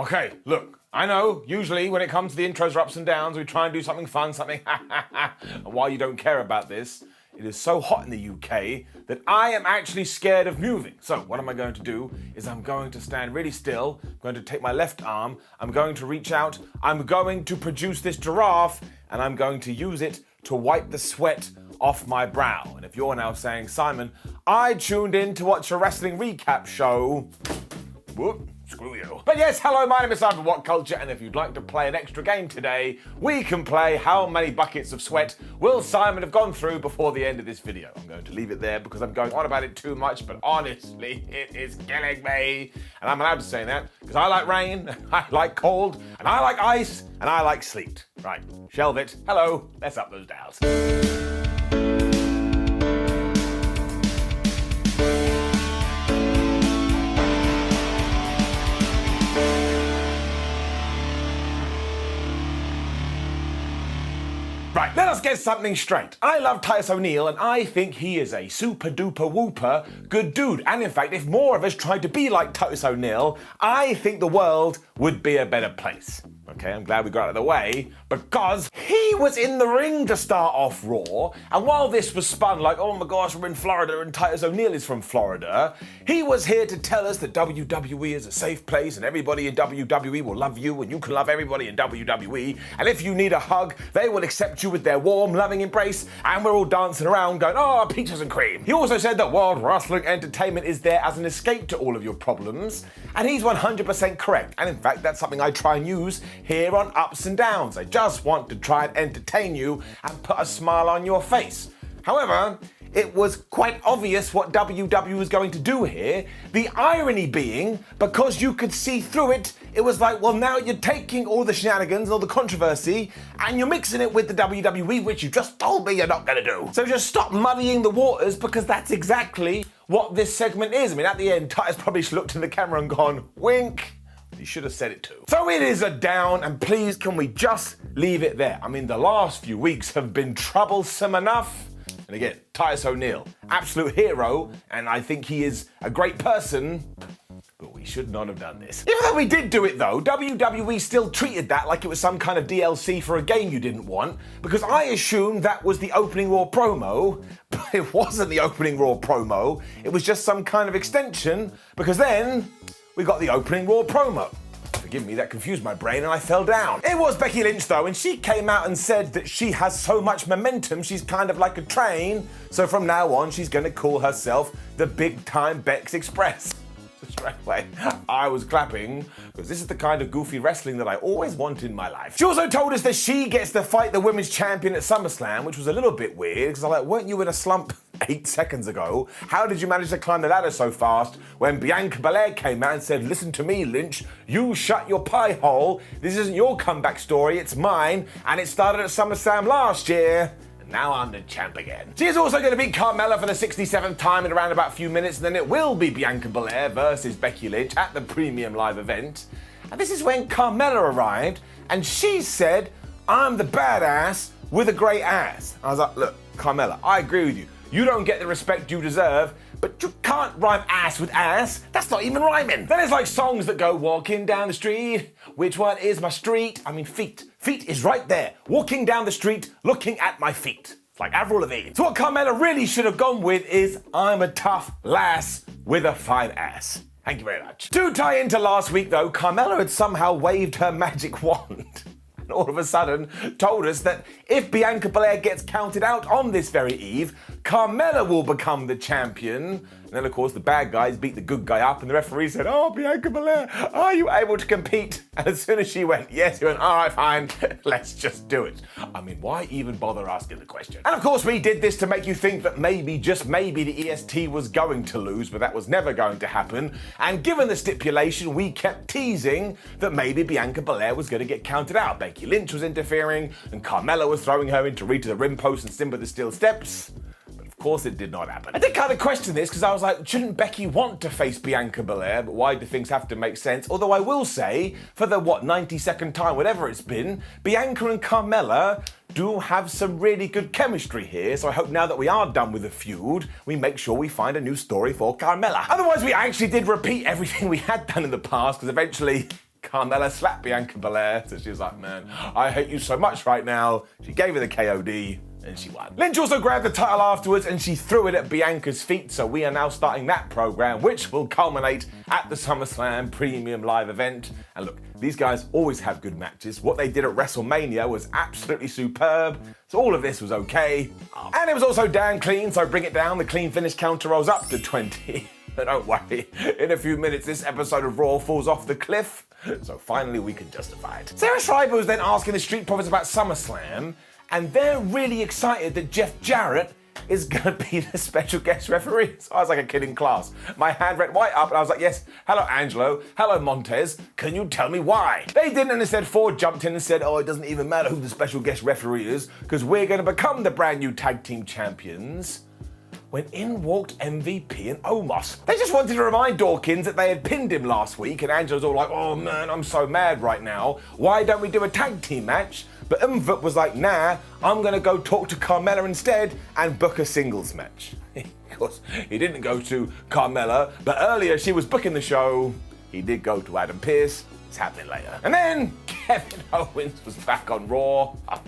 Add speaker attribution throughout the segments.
Speaker 1: Okay, look, I know, usually when it comes to the intros or ups and downs, we try and do something fun, something and while you don't care about this, it is so hot in the UK that I am actually scared of moving. So what am I going to do is I'm going to stand really still, I'm going to take my left arm, I'm going to reach out, I'm going to produce this giraffe, and I'm going to use it to wipe the sweat off my brow. And if you're now saying, Simon, I tuned in to watch a wrestling recap show, whoop, screw you. But yes, hello, my name is Simon from WhatCulture, and if you'd like to play an extra game today, we can play How Many Buckets of Sweat Will Simon Have Gone Through Before the End of this video. I'm going to leave it there because I'm going on about it too much, but honestly, it is killing me. And I'm allowed to say that because I like rain, I like cold, and I like ice, and I like sleet. Right, shelve it. Hello, let's up those dials. Right, let us get something straight. I love Titus O'Neil and I think he is a super duper whooper good dude. And in fact, if more of us tried to be like Titus O'Neil, I think the world would be a better place. Okay, I'm glad we got out of the way, because he was in the ring to start off Raw, and while this was spun like, oh my gosh, we're in Florida and Titus O'Neil is from Florida, he was here to tell us that WWE is a safe place and everybody in WWE will love you and you can love everybody in WWE, and if you need a hug, they will accept you with their warm, loving embrace, and we're all dancing around going, oh, peaches and cream. He also said that World Wrestling Entertainment is there as an escape to all of your problems, and he's 100% correct, and in fact, that's something I try and use here on Ups and Downs. I just want to try and entertain you and put a smile on your face. However, it was quite obvious what WWE was going to do here. The irony being, because you could see through it, it was like, well, now you're taking all the shenanigans and all the controversy and you're mixing it with the WWE, which you just told me you're not going to do. So just stop muddying the waters, because that's exactly what this segment is. I mean, at the end, Titus probably looked in the camera and gone, wink. He should have said it too. So it is a down, and please can we just leave it there? I mean, the last few weeks have been troublesome enough. And again, Titus O'Neil, absolute hero, and I think he is a great person, but we should not have done this. Even though we did do it though, WWE still treated that like it was some kind of DLC for a game you didn't want, because I assumed that was the opening Raw promo, but it wasn't the opening Raw promo, it was just some kind of extension, because then we got the opening Raw promo. Forgive me, that confused my brain and I fell down. It was Becky Lynch though, and she came out and said that she has so much momentum, she's kind of like a train, so from now on she's gonna call herself the Big Time Bex Express. Straight away, I was clapping, because this is the kind of goofy wrestling that I always want in my life. She also told us that she gets to fight the women's champion at SummerSlam, which was a little bit weird, because I'm like, weren't you in a slump 8 seconds ago? How did you manage to climb the ladder so fast when Bianca Belair came out and said, listen to me, Lynch, you shut your pie hole, this isn't your comeback story, it's mine, and it started at SummerSlam last year. Now I'm the champ again. She is also going to beat Carmella for the 67th time in around about a few minutes, and then it will be Bianca Belair versus Becky Lynch at the premium live event. And this is when Carmella arrived, and she said, I'm the badass with a great ass. I was like, look, Carmella, I agree with you. You don't get the respect you deserve, but you can't rhyme ass with ass. That's not even rhyming. Then it's like songs that go, walking down the street, which one is my street? I mean feet. Feet is right there, walking down the street, looking at my feet. It's like Avril Lavigne. So what Carmella really should have gone with is, I'm a tough lass with a fine ass. Thank you very much. To tie into last week though, Carmella had somehow waved her magic wand. All of a sudden told us that if Bianca Belair gets counted out on this very eve, Carmella will become the champion. And then of course the bad guys beat the good guy up and the referee said, oh, Bianca Belair, are you able to compete? And as soon as she went, yes, he went, all right, fine, let's just do it. I mean, why even bother asking the question? And of course we did this to make you think that maybe, just maybe, the EST was going to lose, but that was never going to happen. And given the stipulation, we kept teasing that maybe Bianca Belair was going to get counted out. Becky Lynch was interfering, and Carmella was throwing her into Rita the Rim Post and Simba the Steel Steps. Of course it did not happen. I did kind of question this because I was like, shouldn't Becky want to face Bianca Belair? But why do things have to make sense? Although I will say, for the 92nd time, whatever it's been, Bianca and Carmella do have some really good chemistry here, so I hope now that we are done with the feud, we make sure we find a new story for Carmella. Otherwise, we actually did repeat everything we had done in the past, because eventually Carmella slapped Bianca Belair, so she was like, man, I hate you so much right now. She gave her the KOD, and she won. Lynch also grabbed the title afterwards, and she threw it at Bianca's feet, so we are now starting that program, which will culminate at the SummerSlam Premium Live event. And look, these guys always have good matches. What they did at WrestleMania was absolutely superb, so all of this was okay. And it was also damn clean, so bring it down. The clean finish counter rolls up to 20. But don't worry, in a few minutes this episode of Raw falls off the cliff, so finally we can justify it. Sarah Schreiber was then asking the Street Profits about SummerSlam, and they're really excited that Jeff Jarrett is gonna be the special guest referee. So I was like a kid in class. My hand went right up and I was like, yes, hello Angelo, hello Montez, can you tell me why? They didn't, and instead Ford jumped in and said, oh, it doesn't even matter who the special guest referee is, because we're gonna become the brand new tag team champions. When in walked MVP and Omos. They just wanted to remind Dawkins that they had pinned him last week, and Angelo's all like, oh man, I'm so mad right now. Why don't we do a tag team match? But MVP was like, nah, I'm gonna go talk to Carmella instead and book a singles match. Of course, he didn't go to Carmella, but earlier she was booking the show. He did go to Adam Pearce. It's happening later. And then Kevin Owens was back on Raw. I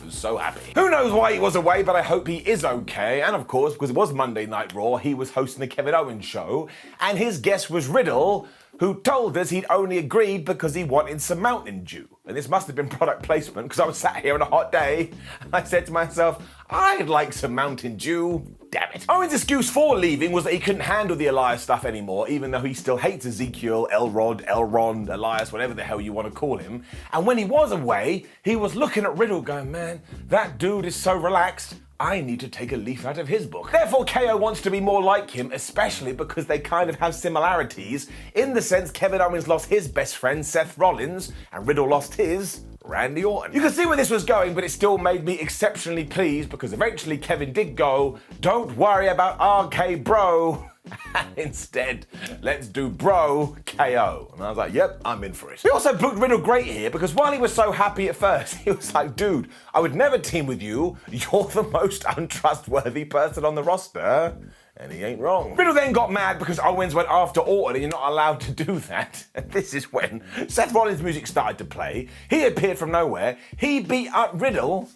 Speaker 1: was so happy. Who knows why he was away, but I hope he is okay. And of course, because it was Monday Night Raw, he was hosting the Kevin Owens show, and his guest was Riddle, who told us he'd only agreed because he wanted some Mountain Dew. And this must have been product placement, because I was sat here on a hot day, and I said to myself, I'd like some Mountain Dew. Damn it. Owens' excuse for leaving was that he couldn't handle the Elias stuff anymore, even though he still hates Ezekiel, Elrond, Elias, whatever the hell you want to call him. And when he was away, he was looking at Riddle going, man, that dude is so relaxed. I need to take a leaf out of his book. Therefore, KO wants to be more like him, especially because they kind of have similarities, in the sense Kevin Owens lost his best friend, Seth Rollins, and Riddle lost his, Randy Orton. You can see where this was going, but it still made me exceptionally pleased because eventually Kevin did go, don't worry about RK Bro. And instead, let's do Bro KO. And I was like, yep, I'm in for it. He also booked Riddle great here because while he was so happy at first, he was like, dude, I would never team with you. You're the most untrustworthy person on the roster. And he ain't wrong. Riddle then got mad because Owens went after Orton and you're not allowed to do that. And this is when Seth Rollins' music started to play. He appeared from nowhere. He beat up Riddle.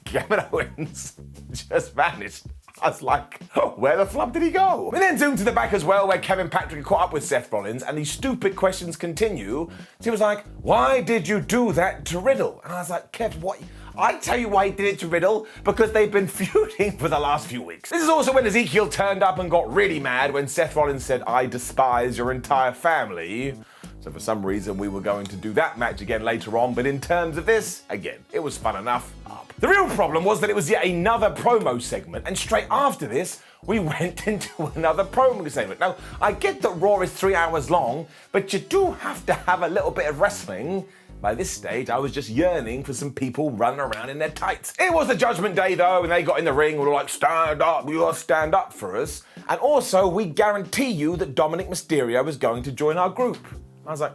Speaker 1: Kevin Owens just vanished. I was like, oh, where the flub did he go? We then zoomed to the back as well, where Kevin Patrick had caught up with Seth Rollins, and these stupid questions continue. So he was like, why did you do that to Riddle? And I was like, Kev, what? I tell you why he did it to Riddle, because they've been feuding for the last few weeks. This is also when Ezekiel turned up and got really mad when Seth Rollins said, I despise your entire family. So for some reason, we were going to do that match again later on, but in terms of this, again, it was fun enough. The real problem was that it was yet another promo segment, and straight after this, we went into another promo segment. Now, I get that Raw is 3 hours long, but you do have to have a little bit of wrestling. By this stage, I was just yearning for some people running around in their tights. It was the Judgment Day though, and they got in the ring and were like, stand up, you gotta stand up for us. And also, we guarantee you that Dominic Mysterio is going to join our group. I was like,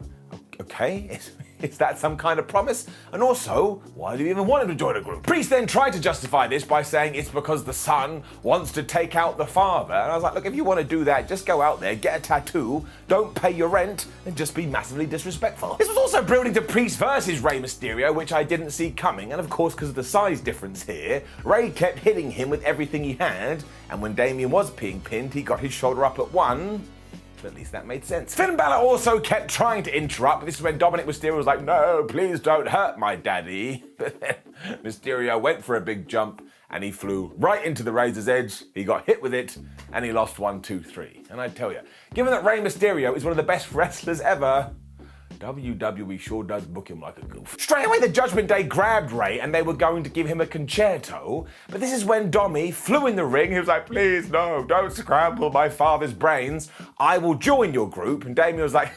Speaker 1: okay, is that some kind of promise? And also, why do you even want him to join a group? Priest then tried to justify this by saying it's because the son wants to take out the father. And I was like, look, if you want to do that, just go out there, get a tattoo, don't pay your rent, and just be massively disrespectful. This was also building to Priest versus Rey Mysterio, which I didn't see coming. And of course, because of the size difference here, Rey kept hitting him with everything he had. And when Damian was being pinned, he got his shoulder up at one. At least that made sense. Finn Balor also kept trying to interrupt, but this is when Dominic Mysterio was like, no, please don't hurt my daddy. But then Mysterio went for a big jump and he flew right into the razor's edge. He got hit with it and he lost 1, 2, 3. And I tell you, given that Rey Mysterio is one of the best wrestlers ever, WWE sure does book him like a goof. Straight away, the Judgment Day grabbed Rey and they were going to give him a concerto, but this is when Dommy flew in the ring. He was like, please, no, don't scramble my father's brains. I will join your group. And Damian was like,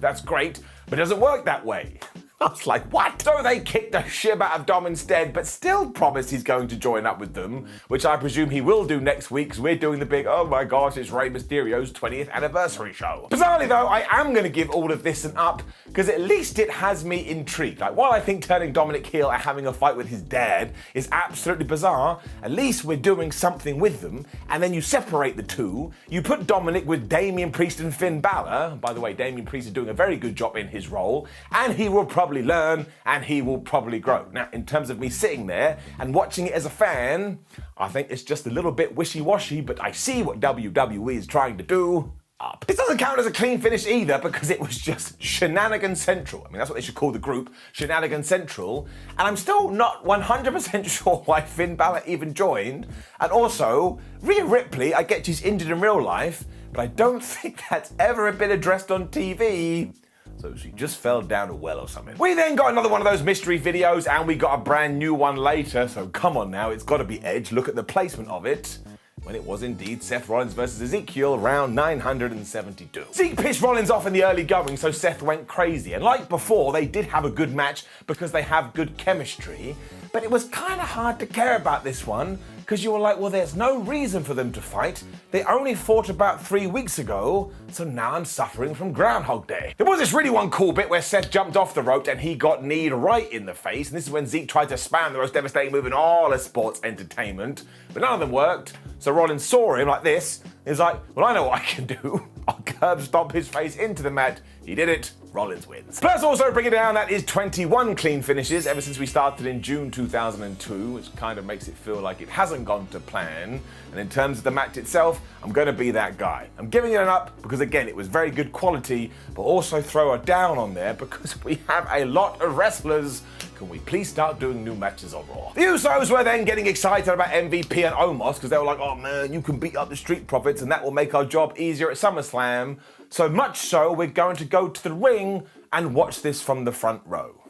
Speaker 1: that's great, but it doesn't work that way. I was like, what? So they kicked the shit out of Dom instead, but still promised he's going to join up with them, which I presume he will do next week, because we're doing the big, oh my gosh, it's Rey Mysterio's 20th anniversary show. Bizarrely though, I am going to give all of this an up, because at least it has me intrigued. Like, while I think turning Dominic heel and having a fight with his dad is absolutely bizarre, at least we're doing something with them, and then you separate the two, you put Dominic with Damian Priest and Finn Balor. By the way, Damian Priest is doing a very good job in his role, and he will probably learn and he will probably grow. Now, in terms of me sitting there and watching it as a fan, I think it's just a little bit wishy-washy, but I see what WWE is trying to do. Up. This doesn't count as a clean finish either, because it was just Shenanigan Central. I mean, that's what they should call the group, Shenanigan Central. And I'm still not 100% sure why Finn Balor even joined. And also, Rhea Ripley, I get she's injured in real life, but I don't think that's ever been addressed on TV. So she just fell down a well or something. We then got another one of those mystery videos, and we got a brand new one later. So come on now, it's got to be Edge. Look at the placement of it. When it was indeed Seth Rollins versus Ezekiel, round 972. Zeke pissed Rollins off in the early going, so Seth went crazy. And like before, they did have a good match because they have good chemistry. But it was kind of hard to care about this one, because you were like, well, there's no reason for them to fight. They only fought about 3 weeks ago, so now I'm suffering from Groundhog Day. There was this really one cool bit where Seth jumped off the rope and he got kneed right in the face, and this is when Zeke tried to spam the most devastating move in all of sports entertainment, but none of them worked, so Rollins saw him like this. He's like, well, I know what I can do. I'll curb stomp his face into the mat. He did it. Rollins wins. Plus, also bring it down, that is 21 clean finishes ever since we started in June 2002, which kind of makes it feel like it hasn't gone to plan. And in terms of the match itself, I'm going to be that guy. I'm giving it an up because, again, it was very good quality, but also throw a down on there because we have a lot of wrestlers. Can we please start doing new matches on Raw? The Usos were then getting excited about MVP and Omos because they were like, oh man, you can beat up the Street Profits and that will make our job easier at SummerSlam. So much so, we're going to go to the ring and watch this from the front row.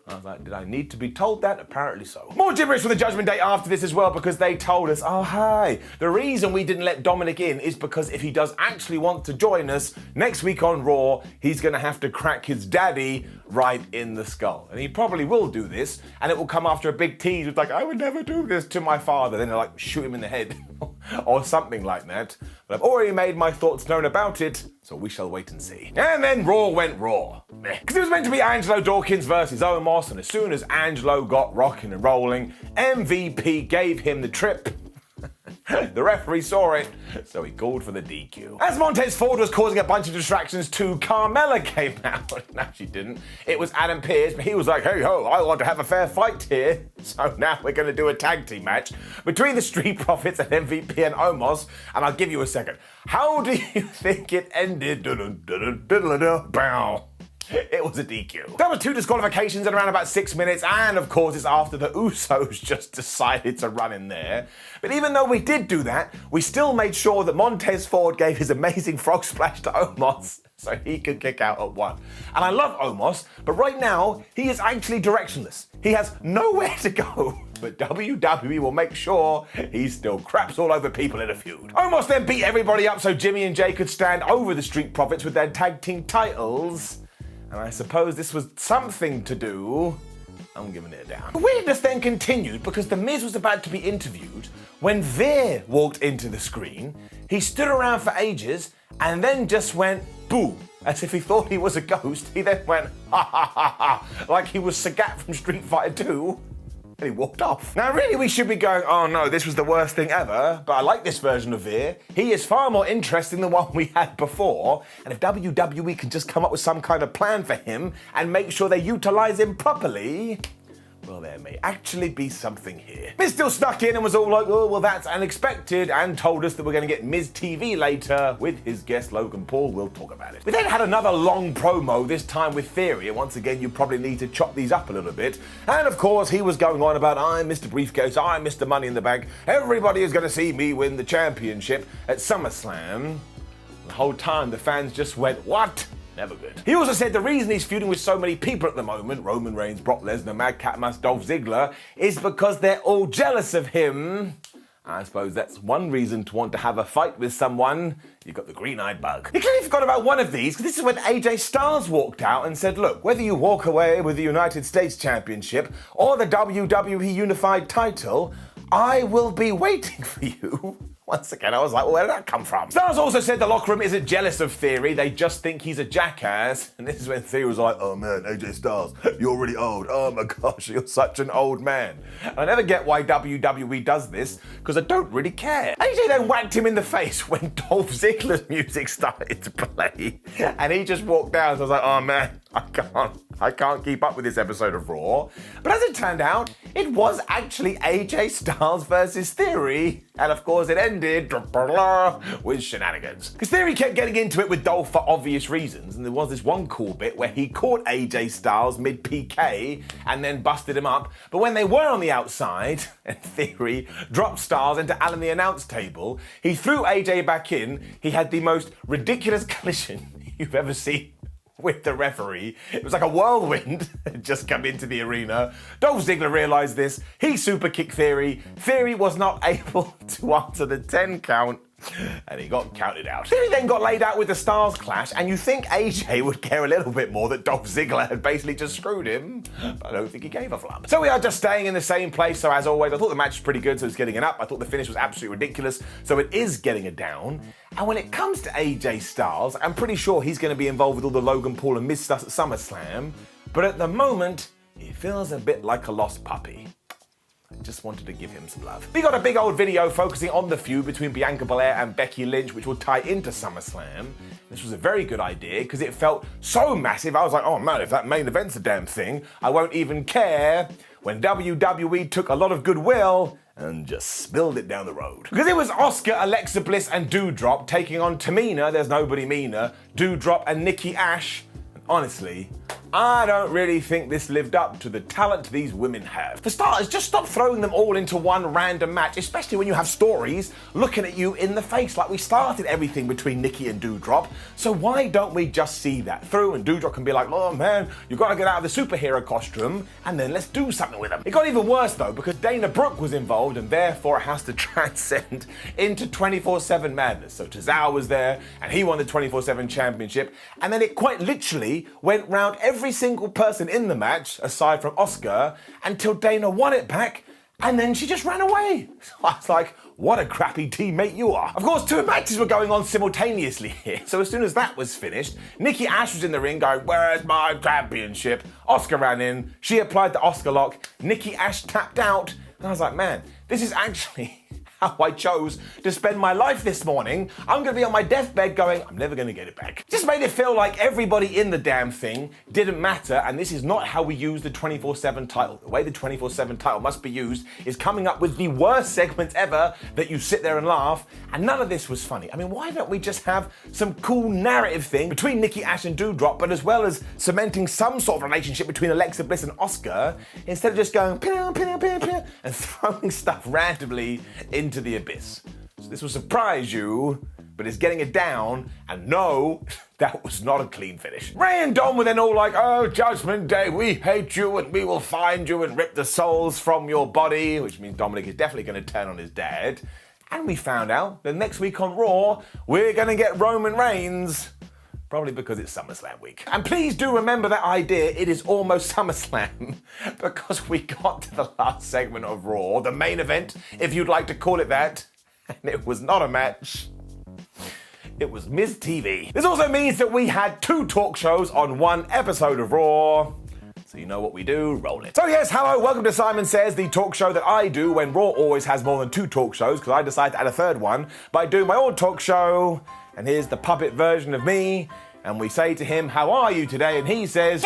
Speaker 1: I was like, did I need to be told that? Apparently so. More gibberish for the Judgment Day after this as well, because they told us, oh hi, the reason we didn't let Dominic in is because if he does actually want to join us next week on Raw, he's gonna have to crack his daddy right in the skull. And he probably will do this, and it will come after a big tease with like, I would never do this to my father. Then they'll like shoot him in the head or something like that. But I've already made my thoughts known about it, so we shall wait and see. And then Raw went Raw. Because it was meant to be Angelo Dawkins versus Omos, and as soon as Angelo got rocking and rolling, MVP gave him the trip. The referee saw it, so he called for the DQ. As Montez Ford was causing a bunch of distractions too, Carmella came out. No, she didn't. It was Adam Pearce, but he was like, hey ho, I want to have a fair fight here. So now we're going to do a tag team match between the Street Profits and MVP and Omos, and I'll give you a second. How do you think it ended? Bow. It was a DQ. There were 2 disqualifications in around about 6 minutes, and of course it's after the Usos just decided to run in there. But even though we did do that, we still made sure that Montez Ford gave his amazing frog splash to Omos so he could kick out at 1. And I love Omos, but right now he is actually directionless. He has nowhere to go. But WWE will make sure he still craps all over people in a feud. Omos then beat everybody up so Jimmy and Jay could stand over the Street Profits with their tag team titles. And I suppose this was something to do. I'm giving it a down. The weirdness then continued because The Miz was about to be interviewed when Veer walked into the screen. He stood around for ages and then just went boom, as if he thought he was a ghost. He then went ha ha ha ha, like he was Sagat from Street Fighter 2. And he walked off. Now really we should be going, oh no, this was the worst thing ever, but I like this version of Veer. He is far more interesting than one we had before, and if WWE can just come up with some kind of plan for him and make sure they utilize him properly, well, there may actually be something here. Miz still snuck in and was all like, oh, well, that's unexpected, and told us that we're going to get Miz TV later with his guest Logan Paul. We'll talk about it. We then had another long promo, this time with Theory, and once again, you probably need to chop these up a little bit. And of course, he was going on about, I'm Mr. Briefcase, I'm Mr. Money in the Bank, everybody is going to see me win the championship at SummerSlam. The whole time, the fans just went, what? Never good. He also said the reason he's feuding with so many people at the moment, Roman Reigns, Brock Lesnar, Madcap Dolph Ziggler, is because they're all jealous of him. I suppose that's one reason to want to have a fight with someone. You've got the green-eyed bug. You clearly forgot about one of these, because this is when AJ Styles walked out and said, look, whether you walk away with the United States Championship or the WWE Unified title, I will be waiting for you. Once again, I was like, well, where did that come from? Styles also said the locker room isn't jealous of Theory, they just think he's a jackass. And this is when Theory was like, oh man, AJ Styles, you're really old. Oh my gosh, you're such an old man. And I never get why WWE does this, because I don't really care. AJ then whacked him in the face when Dolph Ziggler's music started to play. And he just walked down, so I was like, oh man, I can't keep up with this episode of Raw. But as it turned out, it was actually AJ Styles versus Theory. And of course it ended with shenanigans. Because Theory kept getting into it with Dolph for obvious reasons. And there was this one cool bit where he caught AJ Styles mid-PK and then busted him up. But when they were on the outside, and Theory dropped Styles into Alan the announce table, he threw AJ back in. He had the most ridiculous collision you've ever seen with the referee. It was like a whirlwind had just come into the arena. Dolph Ziggler realized this. He super kicked Theory. Theory was not able to answer the 10 count, and he got counted out. Theory then got laid out with the Styles Clash, and you think AJ would care a little bit more that Dolph Ziggler had basically just screwed him, but I don't think he gave a flop. So we are just staying in the same place, so as always, I thought the match was pretty good, so it's getting an up. I thought the finish was absolutely ridiculous, so it is getting a down. And when it comes to AJ Styles, I'm pretty sure he's going to be involved with all the Logan Paul and Miz stuff at SummerSlam, but at the moment, he feels a bit like a lost puppy. I just wanted to give him some love. We got a big old video focusing on the feud between Bianca Belair and Becky Lynch, which will tie into SummerSlam. This was a very good idea because it felt so massive. I was like, oh man, if that main event's a damn thing, I won't even care. When WWE took a lot of goodwill and just spilled it down the road. Because it was Asuka, Alexa Bliss, and Doudrop taking on Tamina, there's nobody meaner, Doudrop, and Nikki Ash. And honestly, I don't really think this lived up to the talent these women have. For starters, just stop throwing them all into one random match, especially when you have stories looking at you in the face like we started everything between Nikki and Doudrop. So why don't we just see that through and Doudrop can be like, oh man, you gotta get out of the superhero costume and then let's do something with them. It got even worse though because Dana Brooke was involved and therefore it has to transcend into 24/7 madness. So Tozawa was there and he won the 24/7 championship and then it quite literally went round every single person in the match, aside from Asuka, until Dana won it back, and then she just ran away. So I was like, what a crappy teammate you are. Of course, 2 matches were going on simultaneously here, so as soon as that was finished, Nikki Ash was in the ring going, where's my championship? Asuka ran in, she applied the Asuka lock, Nikki Ash tapped out, and I was like, man, this is actually how I chose to spend my life this morning. I'm gonna be on my deathbed going, I'm never gonna get it back. Just made it feel like everybody in the damn thing didn't matter, and this is not how we use the 24/7 title. The way the 24/7 title must be used is coming up with the worst segments ever that you sit there and laugh, and none of this was funny. I mean, why don't we just have some cool narrative thing between Nikki Ash and Doudrop, but as well as cementing some sort of relationship between Alexa Bliss and Asuka, instead of just going and throwing stuff randomly into the abyss. So this will surprise you, but it's getting it down, and no, that was not a clean finish. Ray and Dom were then all like, oh, Judgment Day, we hate you and we will find you and rip the souls from your body, which means Dominic is definitely going to turn on his dad. And we found out that next week on Raw, we're going to get Roman Reigns. Probably because it's SummerSlam week. And please do remember that idea, it is almost SummerSlam, because we got to the last segment of Raw, the main event, if you'd like to call it that, and it was not a match. It was Miz TV. This also means that we had 2 talk shows on 1 episode of Raw. So you know what we do, roll it. So yes, hello, welcome to Simon Says, the talk show that I do when Raw always has more than 2 talk shows, because I decided to add a 3rd one by doing my own talk show. And here's the puppet version of me, and we say to him, how are you today? And he says,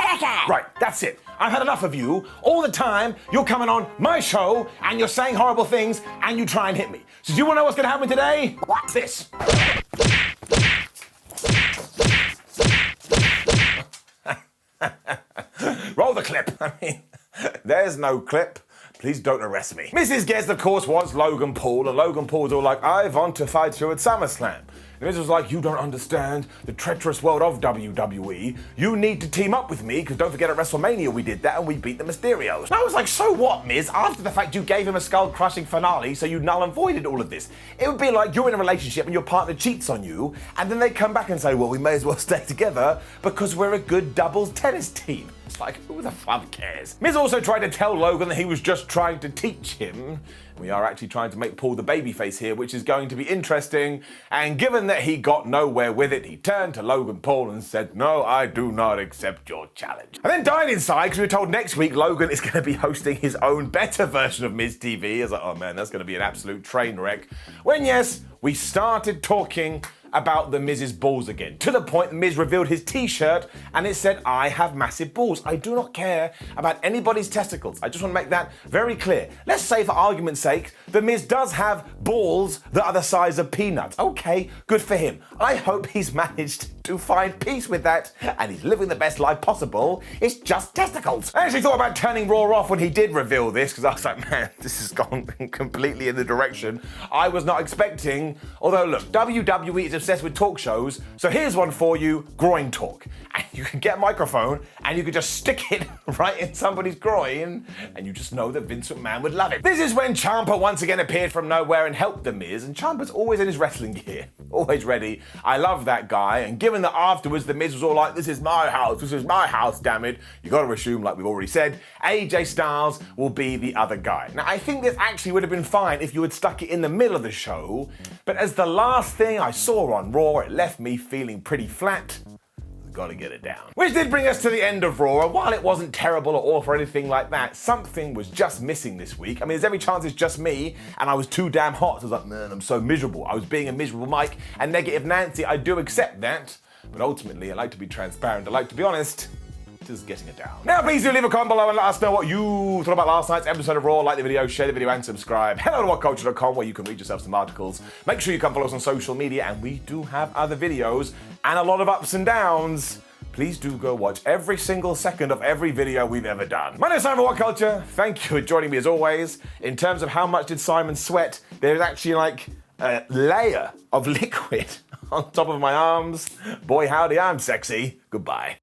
Speaker 1: right, that's it. I've had enough of you. All the time, you're coming on my show, and you're saying horrible things, and you try and hit me. So do you want to know what's going to happen today? What's this? Roll the clip. I mean, there's no clip. Please don't arrest me. Mrs. Guest, of course, was Logan Paul, and Logan Paul's all like, I want to fight you at SummerSlam. The Miz was like, you don't understand the treacherous world of WWE. You need to team up with me, because don't forget at WrestleMania we did that and we beat the Mysterios. And I was like, so what, Miz? After the fact you gave him a skull-crushing finale, so you null and voided all of this. It would be like you're in a relationship and your partner cheats on you, and then they come back and say, well, we may as well stay together because we're a good doubles tennis team. It's like, who the fuck cares? Miz also tried to tell Logan that he was just trying to teach him. We are actually trying to make Paul the babyface here, which is going to be interesting. And given that he got nowhere with it, he turned to Logan Paul and said, no, I do not accept your challenge. And then died inside because we were told next week Logan is going to be hosting his own better version of Miz TV. I was like, oh man, that's going to be an absolute train wreck. When yes, we started talking about the Miz's balls again, to the point the Miz revealed his t-shirt and it said, I have massive balls. I do not care about anybody's testicles. I just want to make that very clear. Let's say for argument's sake, the Miz does have balls that are the size of peanuts. Okay, good for him. I hope he's managed to find peace with that and he's living the best life possible. It's just testicles. I actually thought about turning Raw off when he did reveal this, because I was like, man, this has gone completely in the direction I was not expecting. Although look, WWE is obsessed with talk shows, so here's one for you, groin talk. And you can get a microphone and you can just stick it right in somebody's groin and you just know that Vince McMahon would love it. This is when Ciampa once again appeared from nowhere and helped The Miz, and Ciampa's always in his wrestling gear, always ready. I love that guy, and given that afterwards The Miz was all like, this is my house, damn it, you gotta assume, like we've already said, AJ Styles will be the other guy. Now I think this actually would have been fine if you had stuck it in the middle of the show, but as the last thing I saw on Raw, it left me feeling pretty flat. Gotta get it down. Which did bring us to the end of Raw, and while it wasn't terrible or awful or anything like that, something was just missing this week. I mean, there's every chance it's just me, and I was too damn hot, so I was like, man, I'm so miserable. I was being a miserable Mike and negative Nancy. I do accept that, but ultimately, I like to be transparent. I like to be honest. Just getting it down. Now please do leave a comment below and let us know what you thought about last night's episode of Raw. Like the video, share the video and subscribe. Hello to WhatCulture.com, where you can read yourself some articles. Make sure you come follow us on social media, and we do have other videos and a lot of ups and downs. Please do go watch every single second of every video we've ever done. My name is Simon WhatCulture. Thank you for joining me as always. In terms of how much did Simon sweat, there's actually like a layer of liquid on top of my arms. Boy howdy, I'm sexy. Goodbye.